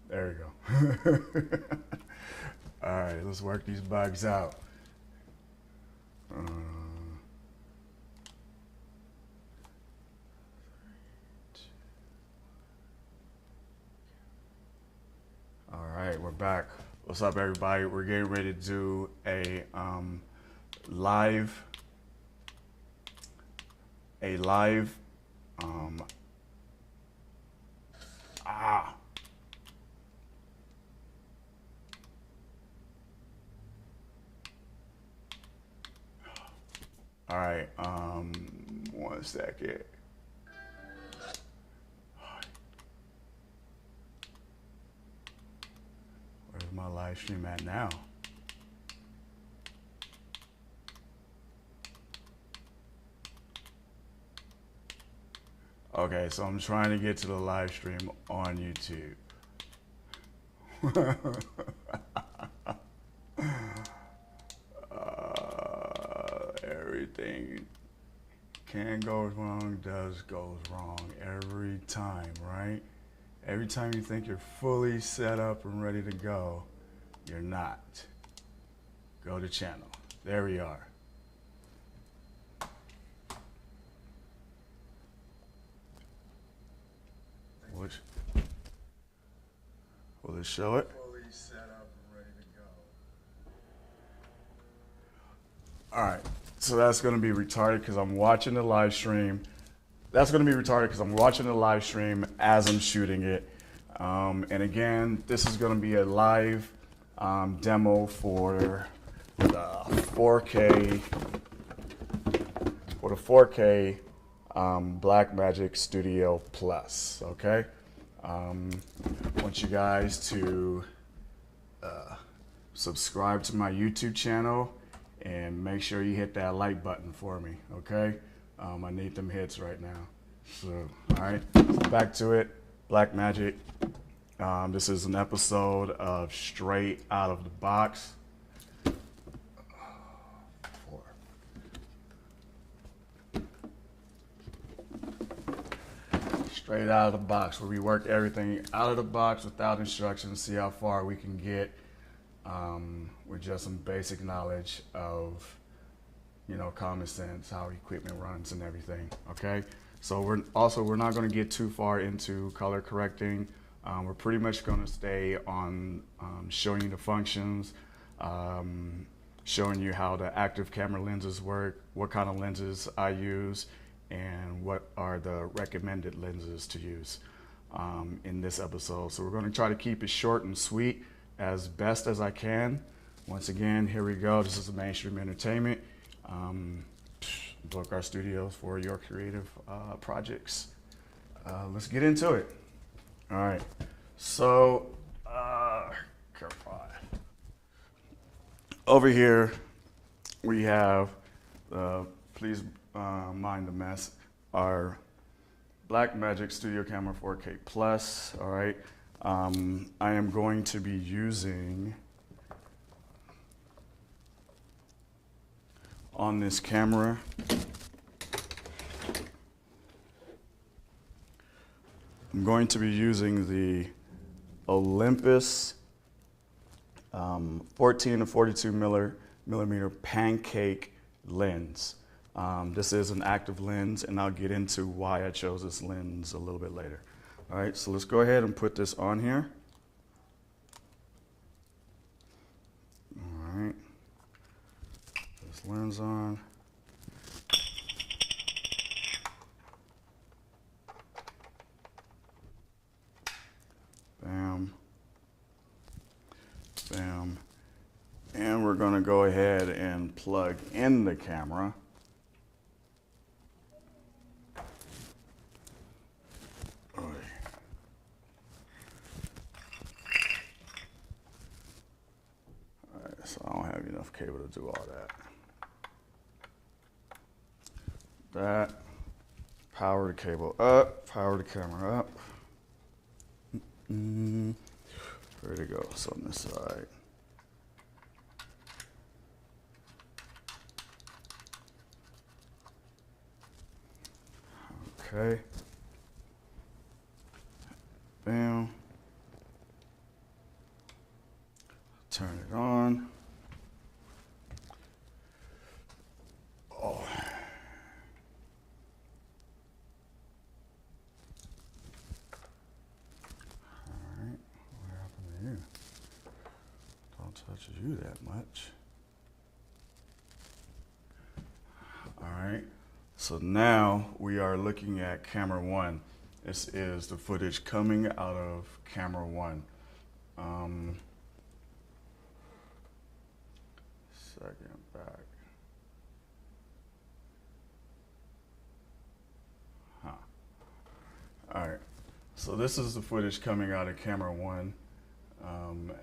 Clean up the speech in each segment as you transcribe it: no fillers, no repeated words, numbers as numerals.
There we go. All right, let's work these bugs out. Uh, all right, we're back. What's up, everybody? We're getting ready to do a live, a live, um, ah, all right, 1 second. Where's my live stream at now? Okay, so I'm trying to get to the live stream on YouTube. Everything can go wrong, does goes wrong every time, right? Every time you think you're fully set up and ready to go, you're not. Go to channel. There we are. Which, will it show it? Fully set up and ready to go. All right, so that's gonna be retarded because I'm watching the live stream. That's gonna be retarded because I'm watching the live stream as I'm shooting it. And again, this is gonna be a live demo for the 4K, Blackmagic Studio Plus, okay? I want you guys to subscribe to my YouTube channel and make sure you hit that like button for me, okay? I need them hits right now. So, all right, back to it. Blackmagic. This is an episode of Straight Out of the Box. Straight out of the box, where we work everything out of the box without instructions, see how far we can get with just some basic knowledge of, common sense, how equipment runs and everything, okay? So we're not gonna get too far into color correcting. We're pretty much gonna stay on showing you the functions, showing you how the active camera lenses work, what kind of lenses I use, and what are the recommended lenses to use in this episode. So we're going to try to keep it short and sweet as best as I can. Once again, here we go. This is mainstream entertainment. Book our studios for your creative projects. Let's get into it. All right. So, over here we have please mind the mess, our Blackmagic Studio Camera 4K Plus, all right? I am going to be using, on this camera, I'm going to be using the Olympus 14 to 42 millimeter pancake lens. This is an active lens, and I'll get into why I chose this lens a little bit later. All right, so let's go ahead and put this on here. All right, this lens on. Bam, bam, and we're gonna go ahead and plug in the camera. So I don't have enough cable to do all that. That, power the cable up, power the camera up. Ready to go. So on this side. Okay. Bam. turn it on. Oh. Alright, what happened to you? Don't touch you that much. Alright, so now we are looking at camera 1. This is the footage coming out of camera 1. Second back. Alright, so this is the footage coming out of camera 1.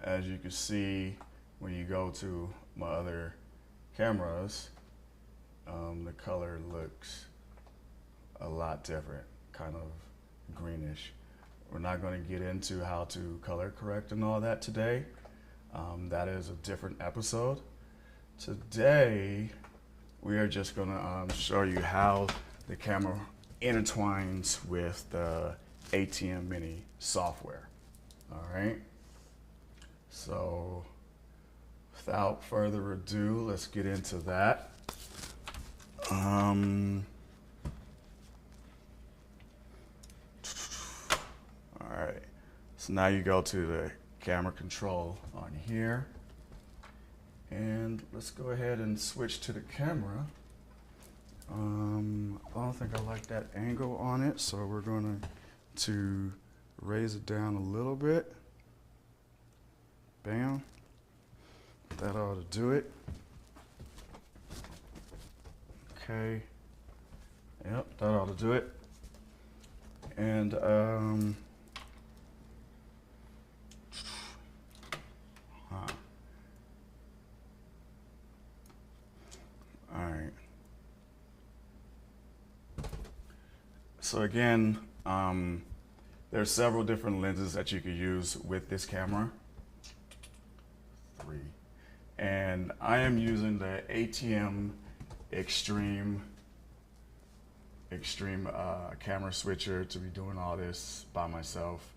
As you can see, when you go to my other cameras, the color looks a lot different, kind of greenish. We're not going to get into how to color correct and all that today. That is a different episode. Today, we are just going to show you how the camera intertwines with the ATM Mini software. All right. So, without further ado, let's get into that. All right. So now you go to the camera control on here. And let's go ahead and switch to the camera. I don't think I like that angle on it, so we're going to raise it down a little bit. Bam. That ought to do it. Okay. Yep, that ought to do it. And all right. So again, there's several different lenses that you could use with this camera. 3. And I am using the ATM Extreme camera switcher to be doing all this by myself.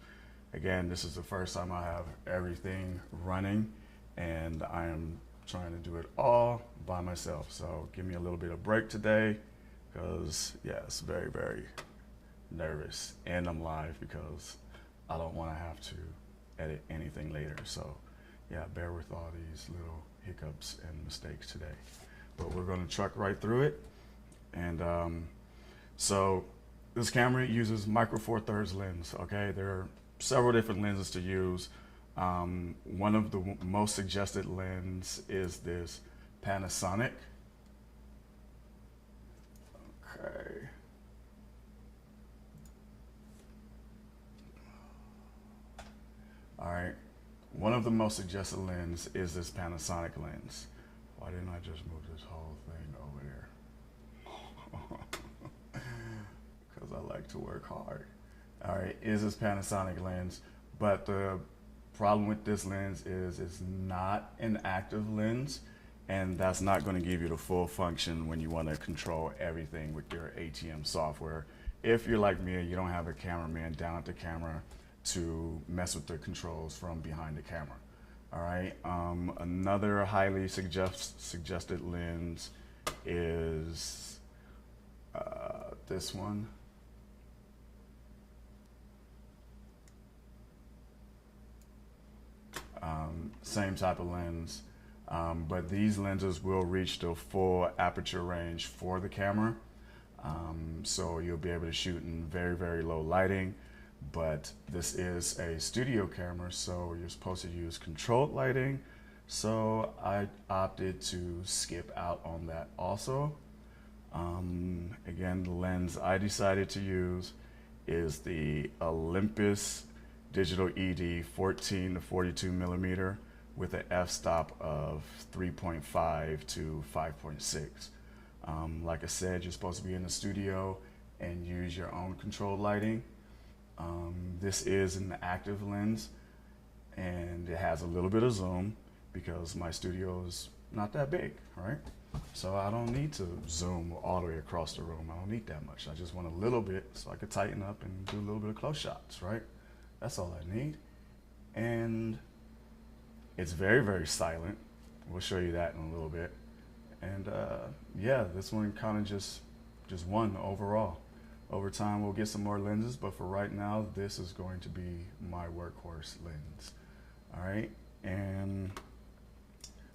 Again, this is the first time I have everything running, and I am trying to do it all by myself. So give me a little bit of break today, because yeah, it's very, very nervous, and I'm live because I don't want to have to edit anything later. So yeah, bear with all these little hiccups and mistakes today, but we're going to truck right through it. And so this camera uses micro four thirds lens. Okay, there are several different lenses to use. One of the most suggested lens is this Panasonic. Okay. All right. One of the most suggested lens is this Panasonic lens. Why didn't I just move this whole thing over there? Because I like to work hard. All right, is this Panasonic lens, but the problem with this lens is it's not an active lens, and that's not going to give you the full function when you want to control everything with your ATM software. If you're like me and you don't have a cameraman down at the camera to mess with the controls from behind the camera. All right, another highly suggested lens is this one. Same type of lens, but these lenses will reach the full aperture range for the camera. So you'll be able to shoot in very, very low lighting, but this is a studio camera, so you're supposed to use controlled lighting. So I opted to skip out on that also. Again, the lens I decided to use is the Olympus Digital ED 14 to 42 millimeter with an f-stop of 3.5 to 5.6. Like I said, you're supposed to be in the studio and use your own controlled lighting. This is an active lens, and it has a little bit of zoom because my studio is not that big, right? So I don't need to zoom all the way across the room. I don't need that much. I just want a little bit so I could tighten up and do a little bit of close shots, right? That's all I need. And It's very, very silent. We'll show you that in a little bit. And yeah, this one kind of just won overall. Over time, we'll get some more lenses, but for right now, this is going to be my workhorse lens. All right, and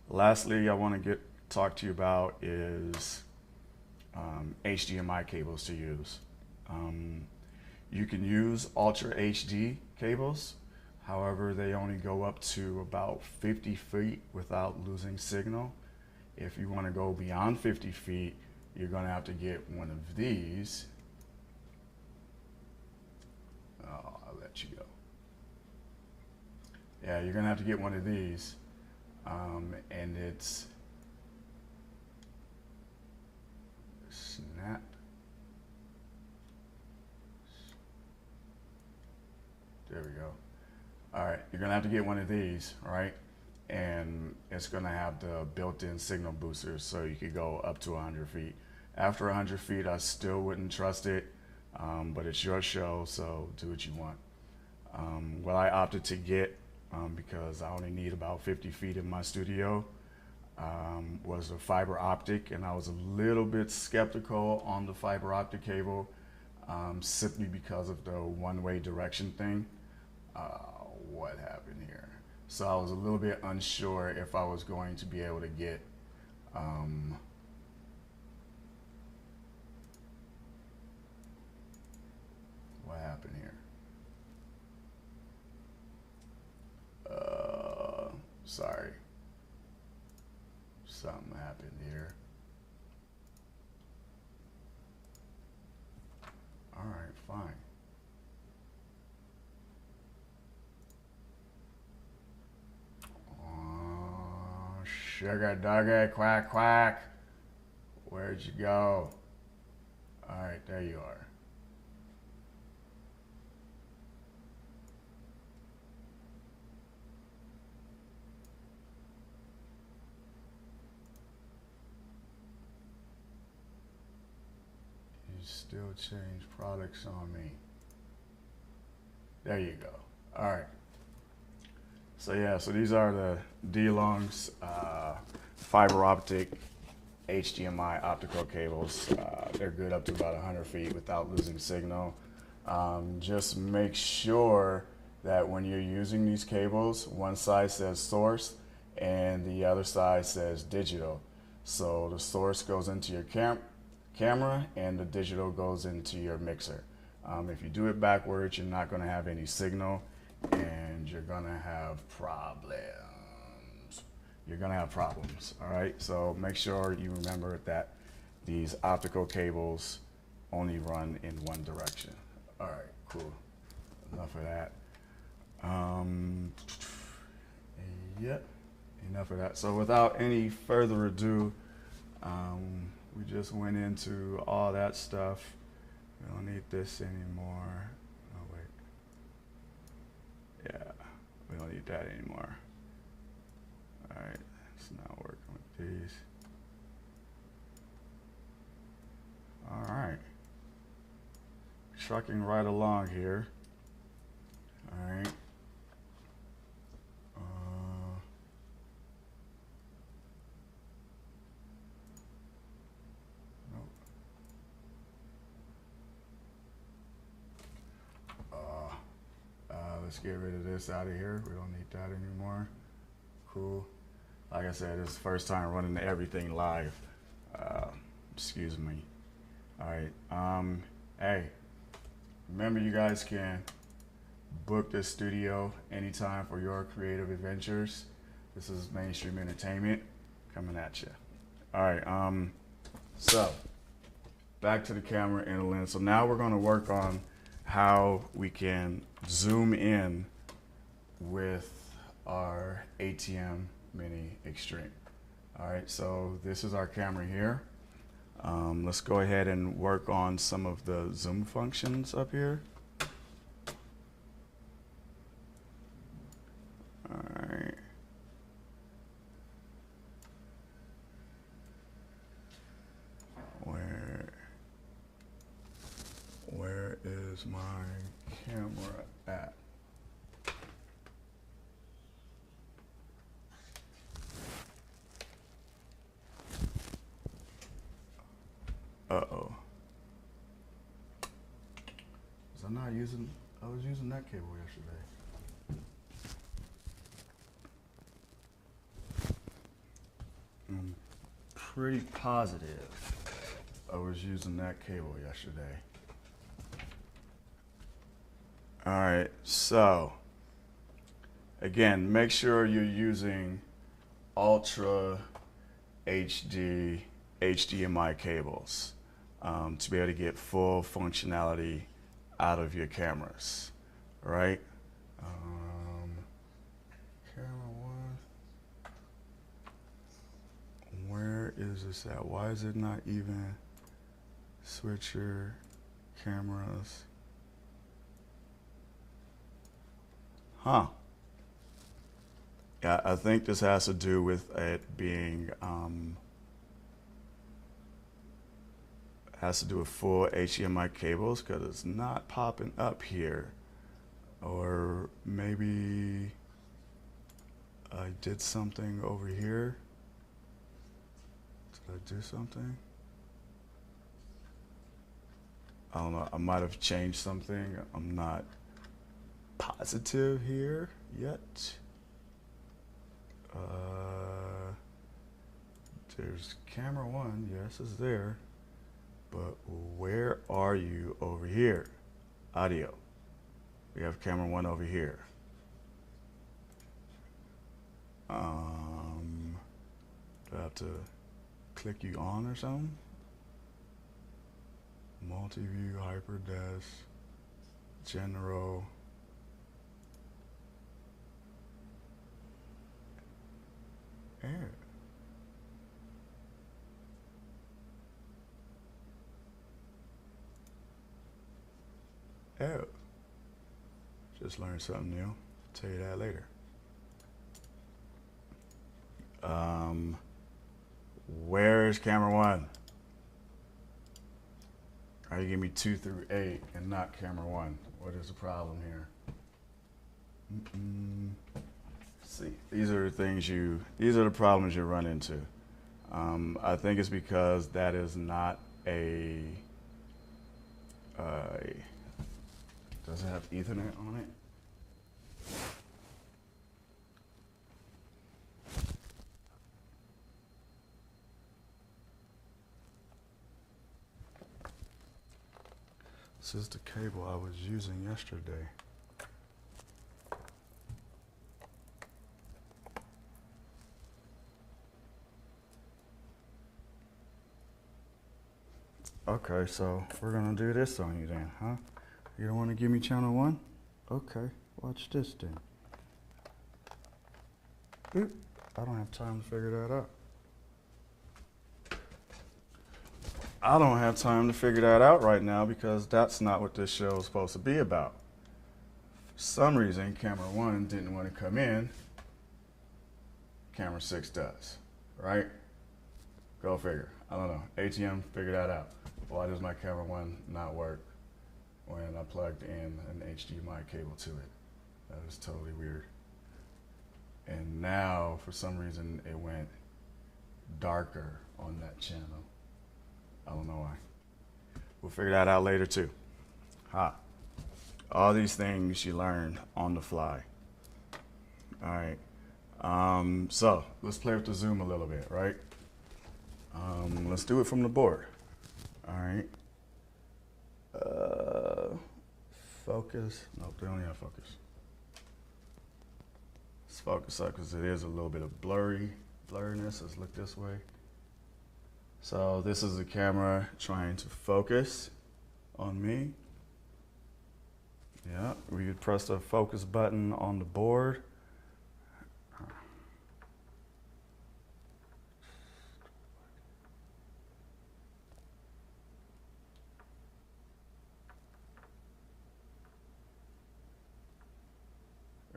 lastly, I want to talk to you about is HDMI cables to use. You can use Ultra HD cables. However, they only go up to about 50 feet without losing signal. If you want to go beyond 50 feet, you're going to have to get one of these. Oh, I'll let you go. Yeah, you're going to have to get one of these. And it's snap. There we go. All right, you're gonna have to get one of these, all right? And it's gonna have the built-in signal boosters, so you could go up to 100 feet. After 100 feet, I still wouldn't trust it, but it's your show, so do what you want. What I opted to get, because I only need about 50 feet in my studio, was a fiber optic, and I was a little bit skeptical on the fiber optic cable, simply because of the one-way direction thing. What happened here? So I was a little bit unsure if I was going to be able to get what happened here? Sorry. Something happened here. All right, fine. Sugar duggy, quack, quack. Where'd you go? All right, there you are. You still change products on me. There you go. All right. So yeah, so these are the D-Long's fiber optic HDMI optical cables. They're good up to about 100 feet without losing signal. Just make sure that when you're using these cables, one side says source and the other side says digital. So the source goes into your camera and the digital goes into your mixer. If you do it backwards, you're not going to have any signal, and you're gonna have problems. All right, so make sure you remember that these optical cables only run in one direction. All right, cool. Enough of that. Yep, enough of that. So without any further ado, we just went into all that stuff. We don't need this anymore. Yeah, we don't need that anymore. All right, it's not working with these. All right, trucking right along here. All right. Let's get rid of this out of here. We don't need that anymore. Cool. Like I said, this is the first time running everything live. Excuse me. All right. Hey, remember you guys can book this studio anytime for your creative adventures. This is Mainstream Entertainment coming at you. All right. So back to the camera and the lens. So now we're going to work on how we can zoom in with our ATM Mini Extreme. All right, so this is our camera here. Let's go ahead and work on some of the zoom functions up here. All right. Where is my camera at? not using? I was using that cable yesterday. I'm pretty positive I was using that cable yesterday. All right, so again, make sure you're using Ultra HD HDMI cables to be able to get full functionality out of your cameras, right? Camera one, where is this at? Why is it not even switch your cameras? Huh. Yeah, I think this has to do with it being, has to do with full HDMI cables because it's not popping up here. Or maybe I did something over here. Did I do something? I don't know, I might have changed something. I'm not positive here yet. There's camera one, yes, it's there. But where are you over here? Audio. We have camera one over here. Do I have to click you on or something? Multi-view, hyperdesk, general. Air. Oh. Just learned something new. I'll tell you that later. Where is camera one? How you give me 2 through 8 and not camera one? What is the problem here? See, these are the things these are the problems you run into. I think it's because that is not a, does it have Ethernet on it? This is the cable I was using yesterday. Okay, so we're gonna do this on you then, huh? You don't want to give me channel one? Okay, watch this then. Oop, I don't have time to figure that out. I don't have time to figure that out right now because that's not what this show is supposed to be about. For some reason, camera one didn't want to come in. Camera 6 does, right? Go figure. I don't know. ATM, figure that out. Why does my camera one not work when I plugged in an HDMI cable to it? That is totally weird. And now, for some reason, it went darker on that channel. I don't know why. We'll figure that out later too. All these things you learn on the fly. All right. So let's play with the zoom a little bit, right? Let's do it from the board. All right. Focus. Nope, they only have focus. Let's focus up because it is a little bit of blurriness. Let's look this way. So this is the camera trying to focus on me. Yeah, we could press the focus button on the board.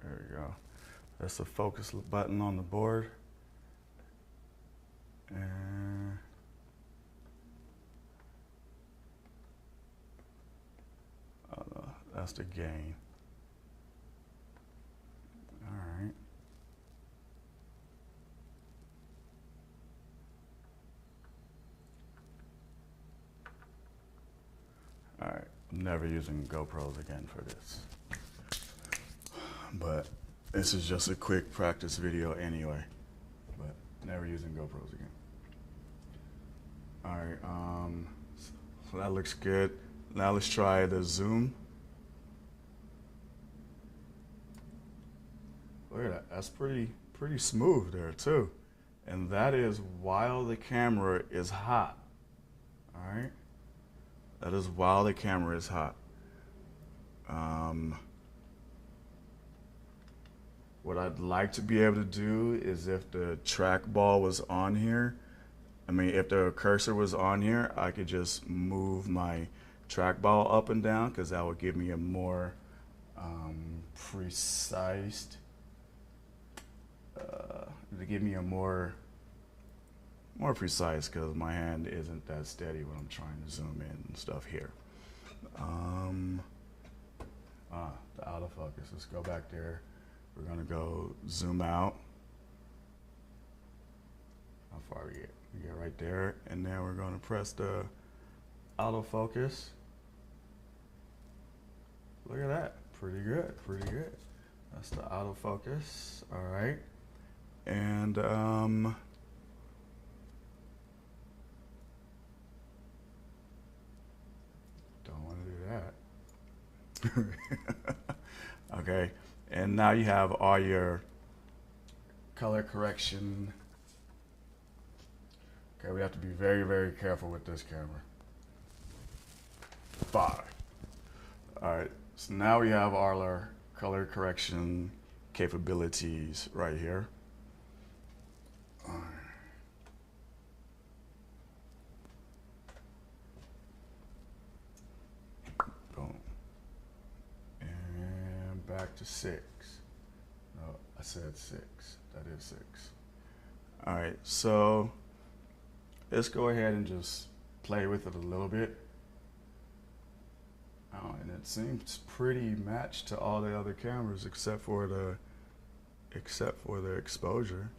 There we go. That's the focus button on the board. And that's the gain. All right. All right. never using GoPros again for this. But this is just a quick practice video anyway. But never using GoPros again. All right, so that looks good. Now let's try the zoom. Look at that, that's pretty smooth there too. And that is while the camera is hot, all right? That is while the camera is hot. What I'd like to be able to do is if the trackball was on here, if the cursor was on here, I could just move my trackball up and down because that would give me a more precise, more precise because my hand isn't that steady when I'm trying to zoom in and stuff here. The autofocus, let's go back there. We're gonna go zoom out. How far we get? We get right there, and then we're gonna press the autofocus. Look at that, pretty good, pretty good. That's the autofocus, all right. And don't want to do that. Okay, and now you have all your color correction. Okay, we have to be very, very careful with this camera. 5. All right, so now we have all our color correction capabilities right here. All right. Boom. And back to 6. No, I said 6. That is 6. All right, so let's go ahead and just play with it a little bit. Oh, and it seems pretty matched to all the other cameras except for the exposure.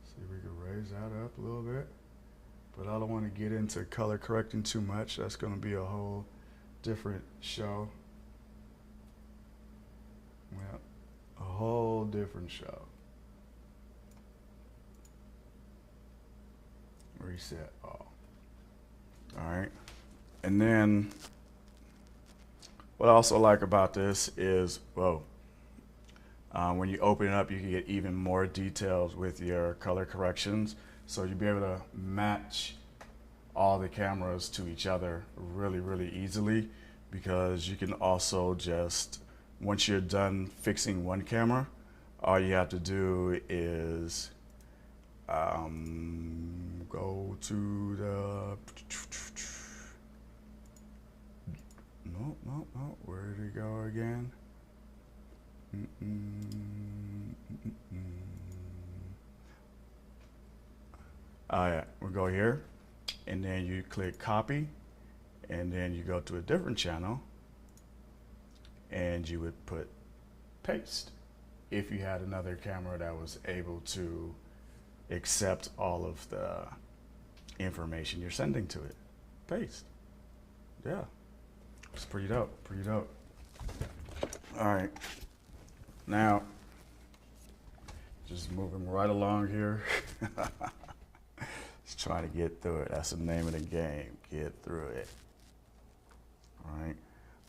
See if we can raise that up a little bit, but I don't want to get into color correcting too much. That's going to be a whole different show. Yeah, a whole different show. Reset all. All right. And then what I also like about this is, when you open it up, you can get even more details with your color corrections. So you'll be able to match all the cameras to each other really, really easily, because you can also just, once you're done fixing one camera, all you have to do is go to the, no, where did it go again? Oh yeah, we'll go here, and then you click copy, and then you go to a different channel, and you would put paste if you had another camera that was able to accept all of the information you're sending to it. Paste. Yeah, it's pretty dope, pretty dope. All right, now just moving right along here. Just trying to get through it. That's the name of the game. Get through it. All right,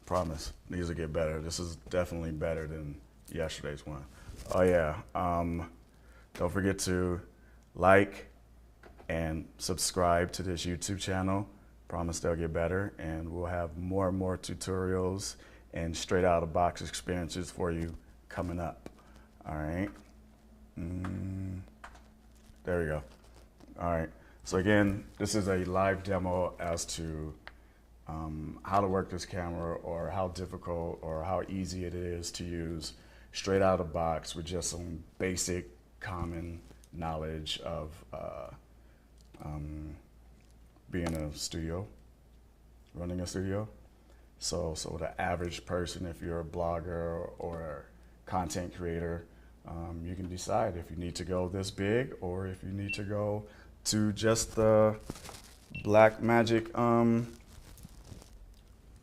promise these will get better. This is definitely better than yesterday's one. Oh yeah, don't forget to like and subscribe to this YouTube channel. Promise they'll get better, and we'll have more and more tutorials and straight out of box experiences for you coming up. All right. There we go. All right. So again, this is a live demo as to how to work this camera, or how difficult or how easy it is to use straight out of box with just some basic common knowledge of being a studio, running a studio. So the average person, if you're a blogger or a content creator, you can decide if you need to go this big or if you need to go to just the BLACKMAGIC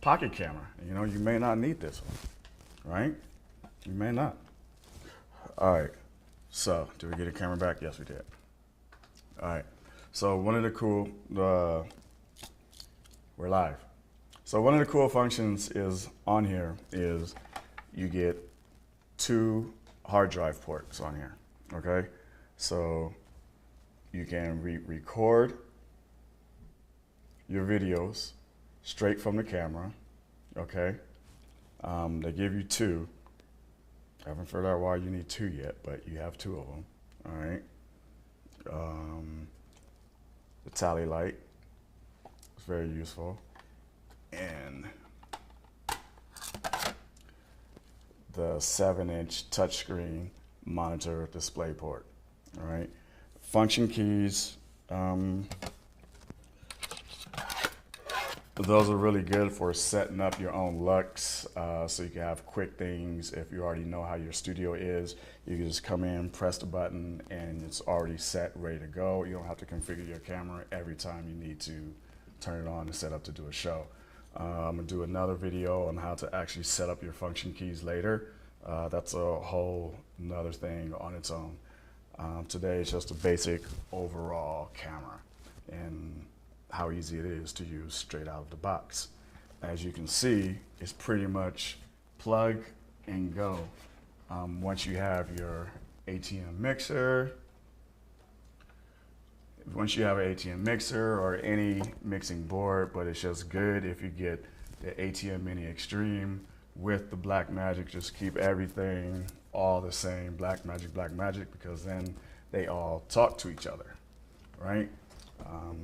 pocket camera. You know, you may not need this one, right? You may not. All right, so did we get a camera back? Yes, we did. All right, so one of the cool, we're live. So one of the cool functions is on here is you get 2 hard drive ports on here, okay? So you can record your videos straight from the camera, okay? They give you 2. I haven't figured out why you need 2 yet, but you have 2 of them, all right? The tally light is very useful. And the 7-inch touchscreen monitor display port, all right? Function keys, those are really good for setting up your own lux, so you can have quick things. If you already know how your studio is, you can just come in, press the button, and it's already set, ready to go. You don't have to configure your camera every time you need to turn it on and set up to do a show. I'm gonna do another video on how to actually set up your function keys later. That's a whole nother thing on its own. Today it's just a basic overall camera and how easy it is to use straight out of the box. As you can see, it's pretty much plug and go. Once you have your ATM mixer, or any mixing board, but it's just good if you get the ATM Mini Extreme with the Blackmagic. Just keep everything all the same, Blackmagic, because then they all talk to each other, right?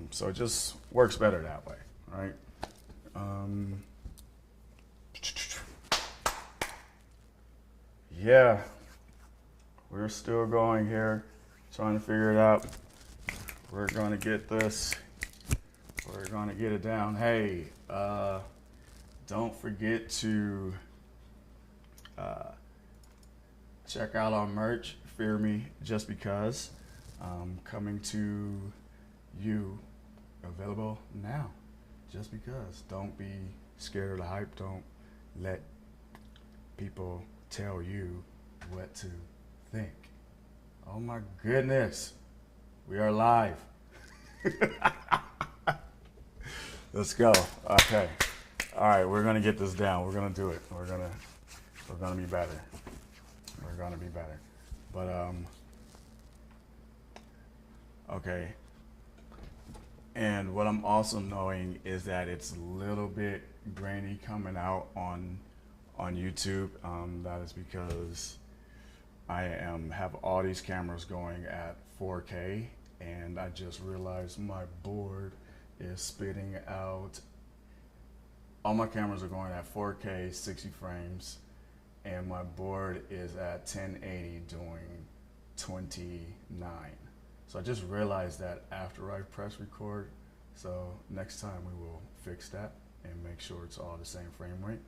So it just works better that way, right? Yeah, we're still going here, trying to figure it out. We're gonna get this. We're gonna get it down. Hey, don't forget to check out our merch, Fear Me Just Because. Coming to you, available now, just because. Don't be scared of the hype. Don't let people tell you what to think. Oh my goodness, we are live. Let's go. Okay. All right, we're gonna get this down. We're gonna do it. We're gonna be better. We're gonna be better. But okay. And what I'm also knowing is that it's a little bit grainy coming out on YouTube. That is because I have all these cameras going at 4K, and I just realized my board is spitting out. All my cameras are going at 4K, 60 frames, and my board is at 1080 doing 29. So I just realized that after I press record. So next time we will fix that and make sure it's all the same frame rate,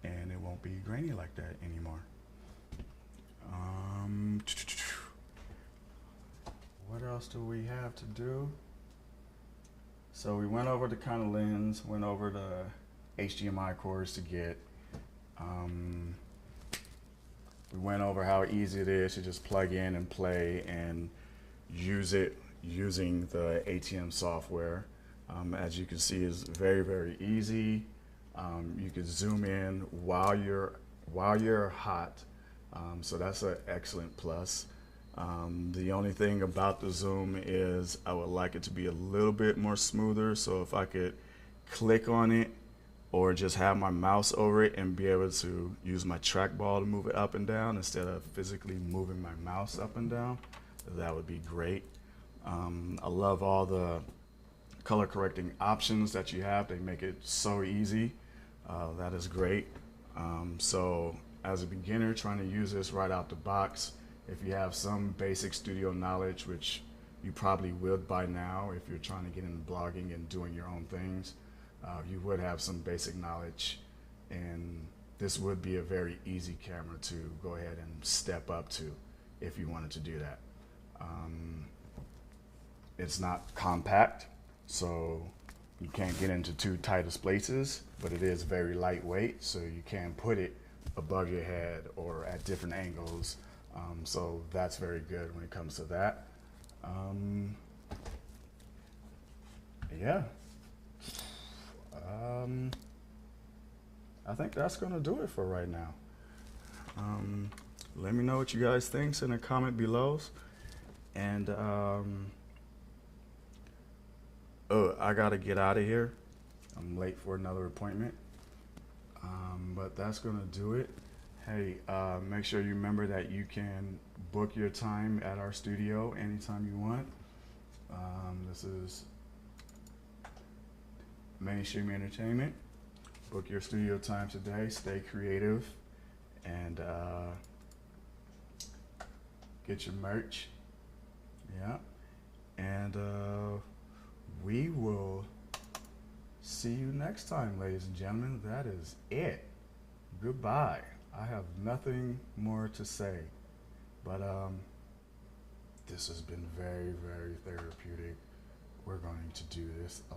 and it won't be grainy like that anymore. What else do we have to do? So we went over the kind of lens, went over the HDMI cords to get. We went over how easy it is to just plug in and play and use it using the ATM software. As you can see, it's very, very easy. You can zoom in while you're hot, so that's an excellent plus. The only thing about the zoom is I would like it to be a little bit more smoother, so if I could click on it or just have my mouse over it and be able to use my trackball to move it up and down instead of physically moving my mouse up and down, that would be great. I love all the color correcting options that you have. They make it so easy. That is great. So as a beginner trying to use this right out the box, if you have some basic studio knowledge, which you probably would by now if you're trying to get into blogging and doing your own things, you would have some basic knowledge, and this would be a very easy camera to go ahead and step up to if you wanted to do that. It's not compact, so You can't get into too tight of spaces, but it is very lightweight, so you can put it above your head or at different angles. So that's very good when it comes to that. Yeah. I think that's gonna do it for right now. Let me know what you guys think in the comment below. And oh, I gotta get out of here. I'm late for another appointment. But that's gonna do it. Hey, make sure you remember that you can book your time at our studio anytime you want. This is Mainstream Entertainment. Book your studio time today. Stay creative and get your merch. Yeah. And we will see you next time, ladies and gentlemen. That is it. Goodbye. I have nothing more to say, but this has been very, very therapeutic. We're going to do this a